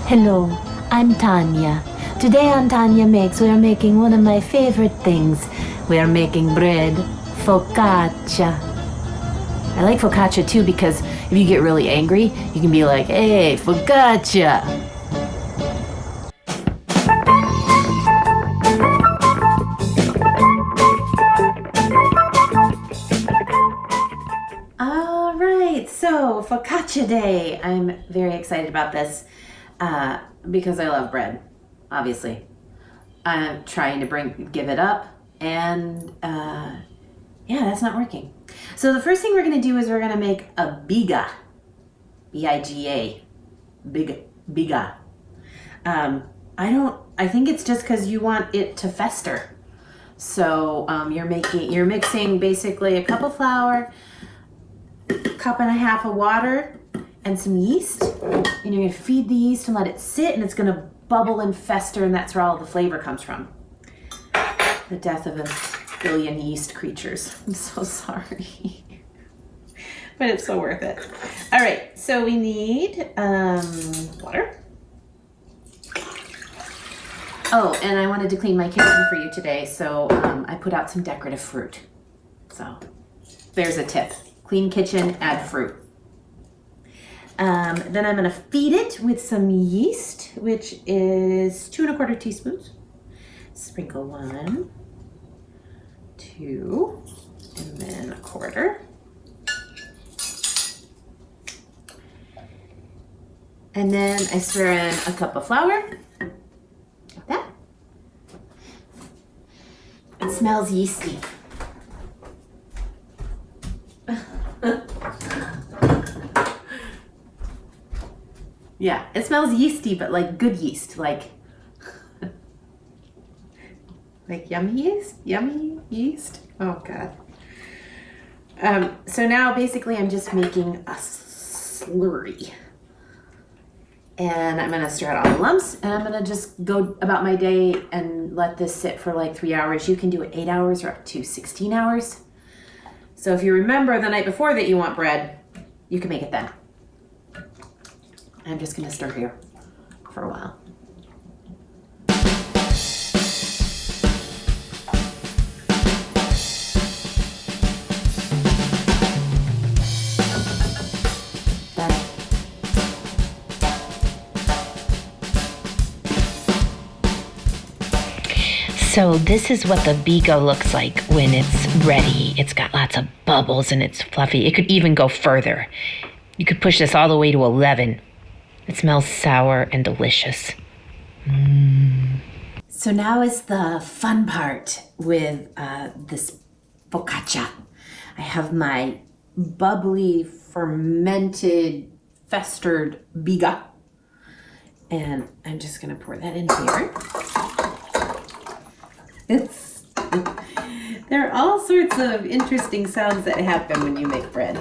Hello, I'm Tanya. Today on Tanya Makes, we are making one of my favorite things. We are making bread, focaccia. I like focaccia too because if you get really angry, you can be like, hey, focaccia. All right, so focaccia day. I'm very excited about this because I love bread, obviously. I'm trying to give it up, and yeah, that's not working. So the first thing we're gonna do is we're gonna make a biga, B-I-G-A, biga. I think it's just because you want it to fester. So you're mixing basically a cup of flour, cup and a half of water, and some yeast, and you're gonna feed the yeast and let it sit, and it's gonna bubble and fester, and that's where all the flavor comes from. The death of a billion yeast creatures. I'm so sorry. But it's so worth it. All right, so we need water. Oh, and I wanted to clean my kitchen for you today, so I put out some decorative fruit. So there's a tip. Clean kitchen, add fruit. Then I'm gonna feed it with some yeast, which is 2 1/4 teaspoons. Sprinkle 1, 2, and then 1/4. And then I stir in a cup of flour. Like that. It smells yeasty. Yeah, it smells yeasty, but like good yeast, like yummy yeast. Oh God. So now basically I'm just making a slurry, and I'm gonna stir out all the lumps, and I'm gonna just go about my day and let this sit for like 3 hours. You can do it 8 hours or up to 16 hours. So if you remember the night before that you want bread, you can make it then. I'm just gonna stir here for a while. So this is what the biga looks like when it's ready. It's got lots of bubbles and it's fluffy. It could even go further. You could push this all the way to 11. It smells sour and delicious. So now is the fun part with this focaccia. I have my bubbly, fermented, festered biga, and I'm just gonna pour that in here. There are all sorts of interesting sounds that happen when you make bread.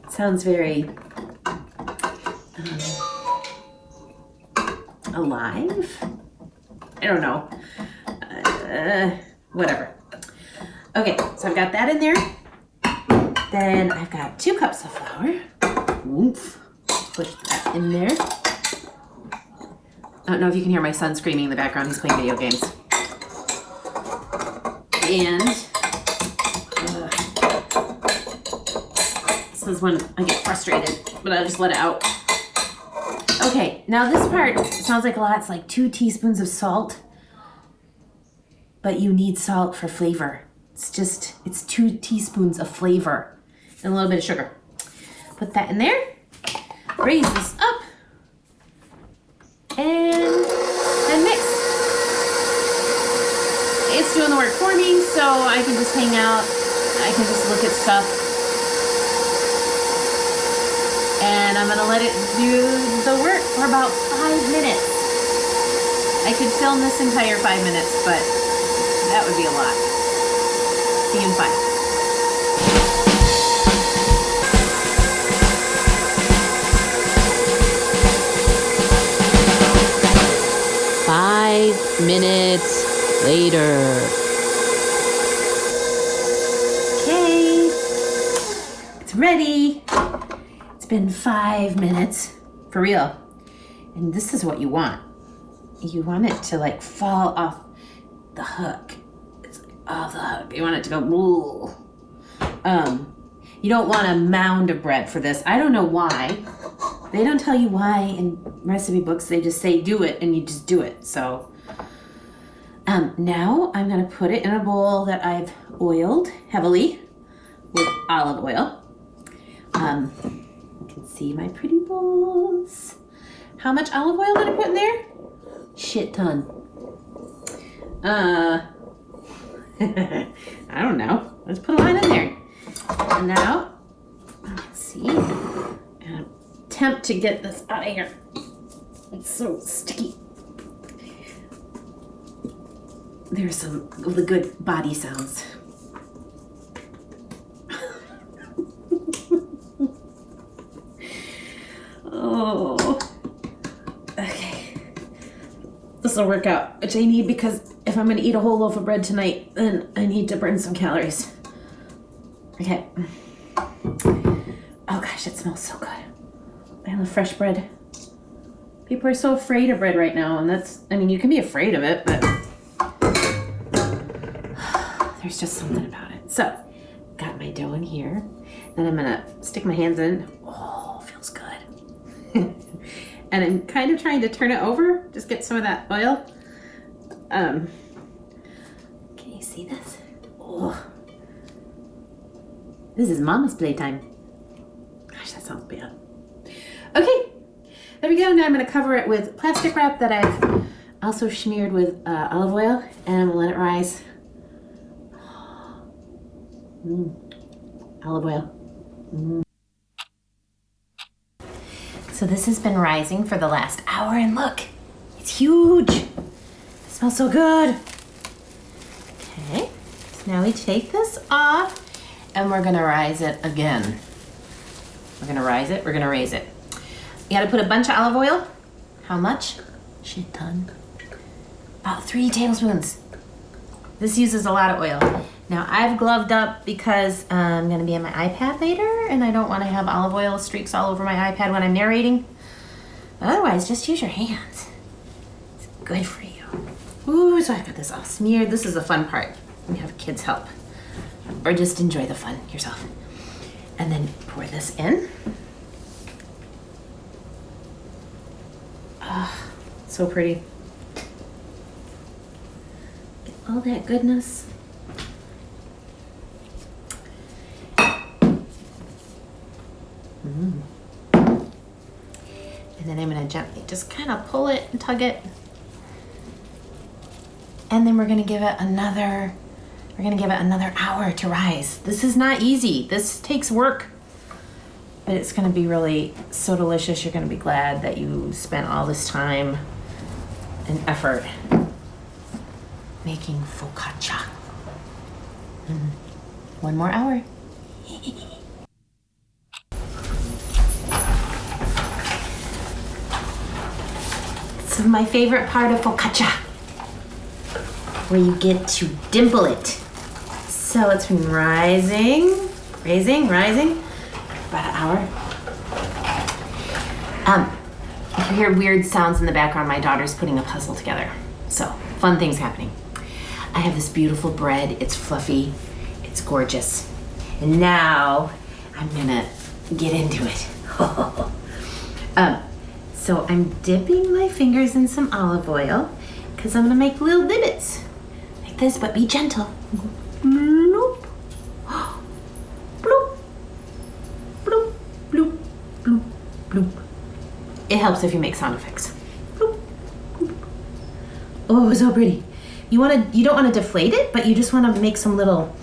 It sounds very alive? I don't know. Whatever. Okay, so I've got that in there. Then I've got 2 cups of flour. Oof. Push that in there. I don't know if you can hear my son screaming in the background. He's playing video games. And this is when I get frustrated, but I just let it out. Okay, now this part sounds like a lot. It's like 2 teaspoons of salt, but you need salt for flavor. It's 2 teaspoons of flavor and a little bit of sugar. Put that in there, raise this up, and then mix. It's doing the work for me, so I can just hang out. I can just look at stuff. And I'm gonna let it do the work for about 5 minutes. I could film this entire 5 minutes, but that would be a lot. See you in 5. Minutes later. Okay, it's ready. It's been 5 minutes, for real. And this is what you want. You want it to like fall off the hook. It's like off the hook. You want it to go, ooh. You don't want a mound of bread for this. I don't know why. They don't tell you why in recipe books. They just say do it and you just do it. So now I'm gonna put it in a bowl that I've oiled heavily with olive oil. You can see my pretty bowls. How much olive oil did I put in there? Shit ton. I don't know. Let's put a line in there. And now, let's see. And attempt to get this out of here. It's so sticky. There's some of the good body sounds. Oh. Okay. This will work out, which I need because if I'm going to eat a whole loaf of bread tonight, then I need to burn some calories. Okay. Oh gosh, it smells so good. I love fresh bread. People are so afraid of bread right now, and that's, I mean, you can be afraid of it, but there's just something about it. So, got my dough in here. Then I'm gonna stick my hands in. Oh, feels good. And I'm kind of trying to turn it over, just get some of that oil. Can you see this? Oh. This is Mama's playtime. Gosh, that sounds bad. Okay, there we go. Now I'm going to cover it with plastic wrap that I've also smeared with olive oil, and I'm going to let it rise. Olive oil. So this has been rising for the last hour, and look, it's huge. It smells so good. Okay, so now we take this off. And we're gonna rise it again. We're gonna rise it, we're gonna raise it. You gotta put a bunch of olive oil. How much? Shit ton. About 3 tablespoons. This uses a lot of oil. Now I've gloved up because I'm gonna be on my iPad later and I don't wanna have olive oil streaks all over my iPad when I'm narrating. But otherwise, just use your hands. It's good for you. Ooh, so I got this all smeared. This is the fun part. We have kids help. Or just enjoy the fun yourself. And then pour this in. Ah, so pretty. Get all that goodness. And then I'm gonna gently just kind of pull it and tug it. And then we're gonna give it another hour to rise. This is not easy. This takes work, but it's gonna be really so delicious. You're gonna be glad that you spent all this time and effort making focaccia. One more hour. This is my favorite part of focaccia, where you get to dimple it. So it's been rising, rising, about an hour. If you hear weird sounds in the background, my daughter's putting a puzzle together. So, fun things happening. I have this beautiful bread. It's fluffy, it's gorgeous. And now I'm gonna get into it. So I'm dipping my fingers in some olive oil because I'm gonna make little divots like this, but be gentle. Bloop, bloop, bloop, bloop, bloop, bloop. It helps if you make sound effects. Bloop, bloop. Oh, so pretty. You don't want to deflate it, but you just want to make some little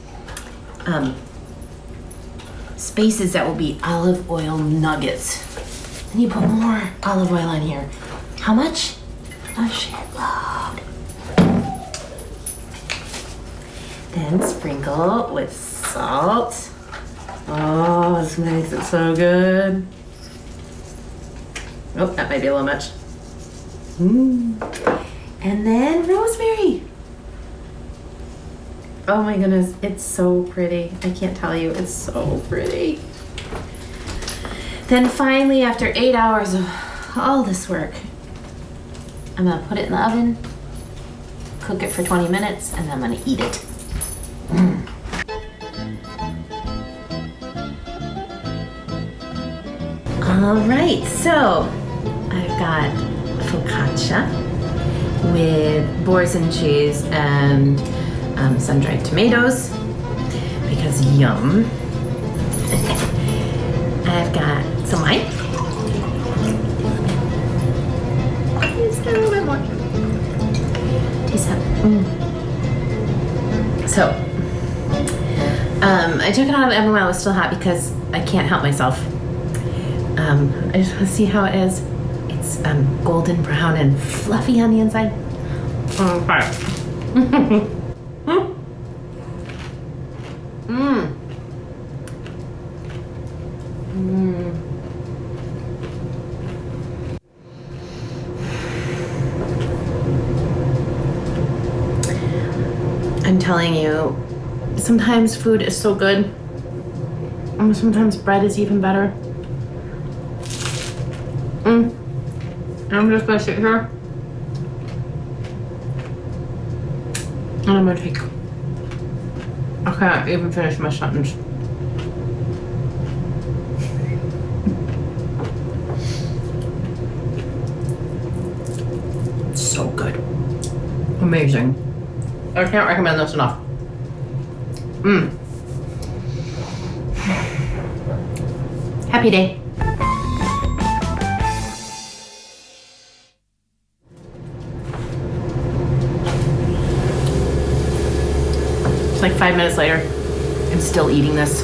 spaces that will be olive oil nuggets. Then you put more olive oil on here. How much? A shitload. Then sprinkle with salt. Oh, this makes it so good. Oh, that might be a little much. And then rosemary. Oh my goodness, it's so pretty. I can't tell you, it's so pretty. Then finally, after 8 hours of all this work, I'm gonna put it in the oven, cook it for 20 minutes, and then I'm gonna eat it. All right, so I've got focaccia with boursin cheese and sun-dried tomatoes, because yum. I've got some wine. Just a little bit more. Taste that. So, I took it out of the oven while it was still hot because I can't help myself. I just want to see how it is. It's golden brown and fluffy on the inside. I'm telling you, sometimes food is so good, and sometimes bread is even better. I'm just gonna sit here and I'm gonna take. I can't even finish my sentence. So good. Amazing. I can't recommend this enough. Happy day. It's like 5 minutes later. I'm still eating this.